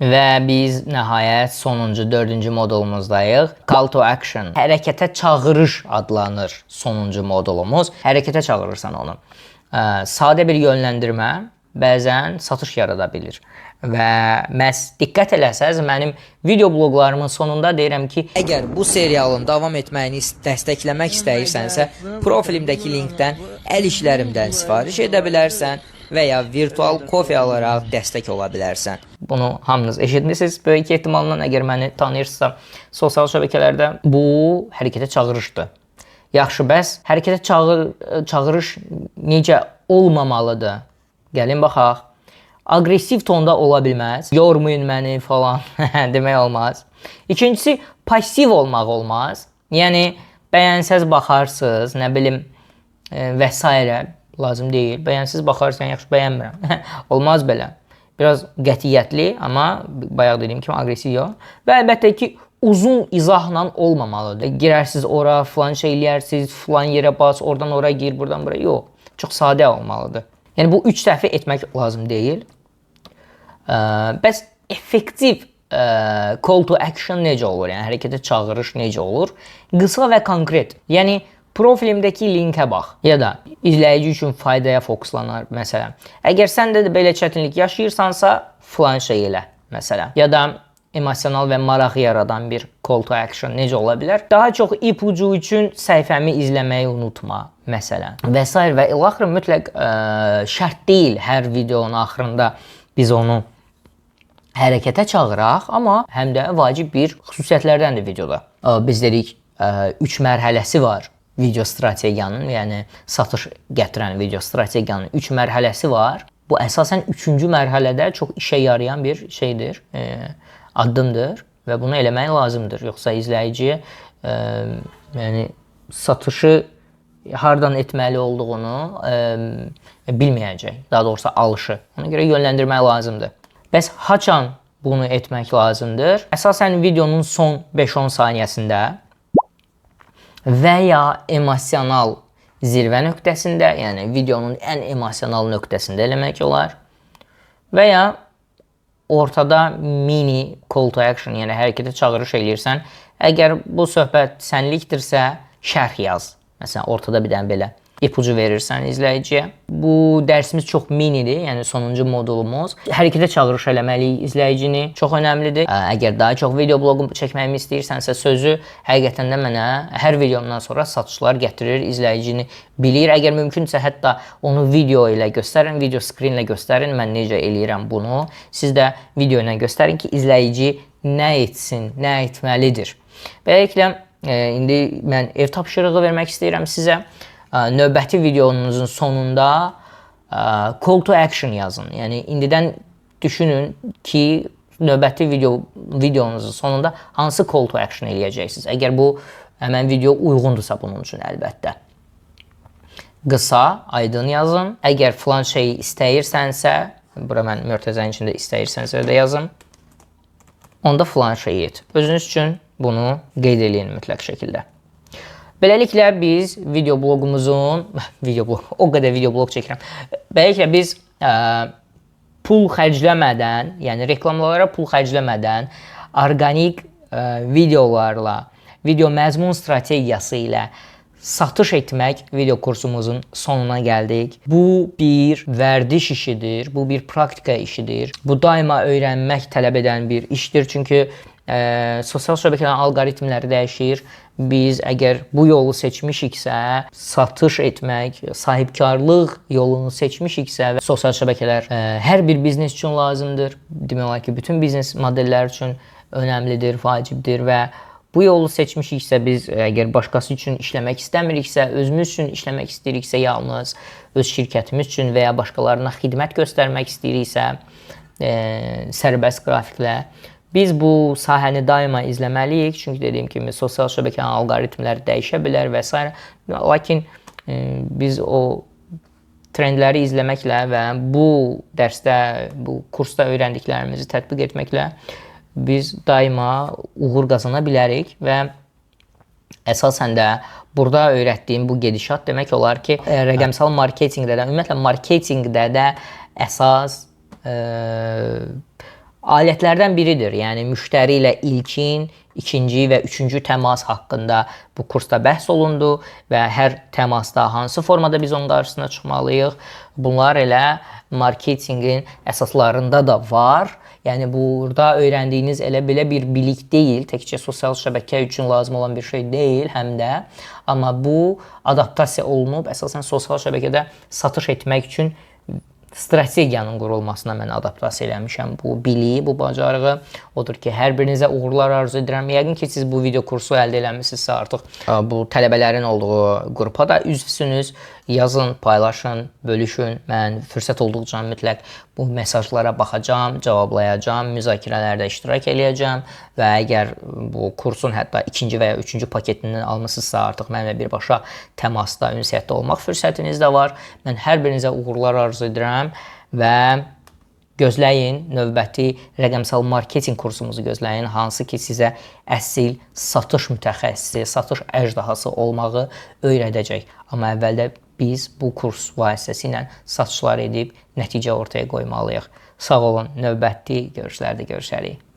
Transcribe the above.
Və biz nəhayət sonuncu, dördüncü modulumuzdayıq. Call to action. Hərəkətə çağırış adlanır sonuncu modulumuz. Hərəkətə çağırırsan onu. Sadə bir yönləndirmə bəzən satış yarada bilir. Və məhz diqqət eləsəz, mənim video bloqlarımın sonunda deyirəm ki, əgər bu serialın davam etməyini dəstəkləmək istəyirsənsə, profilimdəki linkdən əl işlərimdən sifariş edə bilərsən və ya virtual kofe alaraq dəstək ola bilərsən. Bunu hamınız eşitmisiniz. Böyük ehtimalla əgər məni tanıyırsınızsa, sosial şəbəkələrdə bu hərəkətə çağırışdır. Yaxşı, bəs hərəkətə çağırış necə olmamalıdır? Gəlin baxaq. Aqressiv tonda ola bilməz. Yormayın məni falan demək olmaz. İkincisi, pasiv olmaq olmaz. Yəni, bəyənsəz baxarsınız, nə bilim və s. lazım deyil. Bəyənsiz baxarsan, yaxşı bəyənmirəm. Olmaz belə. Biraz qətiyyətli, amma bayaq dediyim kimi aqressiv yox. Və əlbəttə ki, uzun izahla olmamalıdır. Girərsiniz ora, falan şey eləyərsiniz, falan yerə bas, oradan ora gir, buradan buraya. Yox. Çox sadə olmalıdır. Yəni, bu 3 dəfə etmək lazım deyil. Bəs effektiv call to action necə olur? Yəni, hərəkətə çağırış necə olur? Qısa və konkret. Yəni, profilimdəki linkə bax ya da izləyici üçün faydaya fokuslanar məsələn. Əgər sən də belə çətinlik yaşayırsansa, falan şey elə məsələn. Ya da emosional və maraq yaradan bir call to action necə ola bilər? Daha çox ipucu üçün səhifəmi izləməyi unutma məsələn. Və s. və ilaxır mütləq şərt deyil hər videonun axırında biz onu hərəkətə çağıraq, amma həm də vacib bir xüsusiyyətlərdəndir videoda. Biz dedik 3 mərhələsi var. Video strategiyanın, yəni satış gətirən video strategiyanın 3 mərhələsi var. Bu əsasən 3-cü mərhələdə çox işə yarayan bir şeydir, addımdır və bunu eləmək lazımdır. Yoxsa izləyiciyə yəni satışı hardan etməli olduğunu bilməyəcək. Daha doğrusu alışı. Ona görə yönləndirmək lazımdır. Bəs haçan bunu etmək lazımdır? Əsasən videonun son 5-10 saniyəsində və ya emosional zirvə nöqtəsində, yəni videonun ən emosional nöqtəsində eləmək olar. Və ya ortada mini call to action, yəni hərəkətə çağırış eləyirsən. Əgər bu söhbət sənlikdirsə, şərh yaz. Məsələn, ortada bir dənə belə ipucu verirsən izləyiciyə. Bu dərsimiz çox minidir, yəni sonuncu modulumuz. Hərəkətə çağırış eləməliyik izləyicini. Çox önəmlidir. Əgər daha çox video bloqu çəkməyimi istəyirsənsə, sözü həqiqətən də mənə hər videomdan sonra satışlar gətirir, izləyicini bilir. Əgər mümkünsə, hətta onu video ilə göstərin, video screen ilə göstərin. Mən necə eləyirəm bunu. Siz də video ilə göstərin ki, izləyici nə etsin, nə etməlidir. Beləliklə, indi mən ev tapşırığı vermək istəyirəm sizə. Növbəti videonuzun sonunda call to action yazın. Yəni, indidən düşünün ki, növbəti videonuzun sonunda hansı call to action eləyəcəksiniz. Əgər bu həmən video uyğundursa bunun üçün əlbəttə. Qısa, aydın yazın. Əgər filan şeyi istəyirsənsə, bura mən mörtəzənin içində istəyirsənsə də yazın. Onda filan şeyi et. Özünüz üçün bunu qeyd eləyin mütləq şəkildə. Beləliklə biz video bloqumuzun, o qədər video bloq çəkirəm. Beləliklə biz pul xərcləmədən, yəni reklamlara pul xərcləmədən, orqanik videolarla, video məzmun strategiyası ilə satış etmək video kursumuzun sonuna gəldik. Bu bir vərdiş işidir, bu bir praktika işidir. Bu daima öyrənmək tələb edən bir işdir. Çünki sosial şəbəkələrin alqoritmləri dəyişir. Biz əgər bu yolu seçmişiksə, satış etmək, sahibkarlıq yolunu seçmişiksə və sosial şəbəkələr hər bir biznes üçün lazımdır. Demək olar ki, bütün biznes modellər üçün önəmlidir, vacibdir və bu yolu seçmişiksə, biz əgər başqası üçün işləmək istəmiriksə, özümüz üçün işləmək istəyiriksə, yalnız öz şirkətimiz üçün və ya başqalarına xidmət göstərmək istəyiriksə, sərbəst qrafiklə, biz bu sahəni daima izləməliyik. Çünki dediyim kimi, sosial şəbəkənin alqoritmləri dəyişə bilər və s. Lakin biz o trendləri izləməklə və bu dərsdə, bu kursda öyrəndiklərimizi tətbiq etməklə biz daima uğur qazana bilərik və əsasən də burada öyrətdiyim bu gedişat demək olar ki, rəqəmsal marketinqdə də, ümumiyyətlə marketinqdə də əsas alətlərdən biridir. Yəni müştəri ilə ilkin, ikinci və üçüncü təmas haqqında bu kursda bəhs olundu və hər təmasda hansı formada biz onun qarşısına çıxmalıyıq. Bunlar elə marketinqin əsaslarında da var. Yəni burada öyrəndiyiniz elə belə bir bilik deyil, təkcə sosial şəbəkə üçün lazım olan bir şey deyil həm də. Amma bu adaptasiya olunub, əsasən sosial şəbəkədə satış etmək üçün strategiyanın qurulmasına mən adaptasiya eləmişəm. Bu biliyi, bu bacarığı odur ki, hər birinizə uğurlar arzu edirəm. Yəqin ki, siz bu video kursu əldə eləmisinizsə artıq bu tələbələrin olduğu qrupa da üzvsünüz. Yazın, paylaşın, bölüşün. Mən fürsət olduqca mütləq bu mesajlara baxacağam, cavablayacağam, müzakirələrdə iştirak eləyəcəm və əgər bu kursun hətta ikinci və ya üçüncü paketindən almısınızsa artıq mənimlə birbaşa təmasda, ünsiyyətdə olmaq fürsətiniz də var. Mən hər birinizə uğurlar arzu edirəm və gözləyin, növbəti rəqəmsal marketinq kursumuzu gözləyin, hansı ki sizə əsl satış mütəxəssisi, satış əjdahası olmağı öyrədəcək. Amma əvvəldə biz bu kurs vasitəsilə satışlar edib nəticə ortaya qoymalıyıq. Sağ olun, növbəti görüşlərdə görüşərik.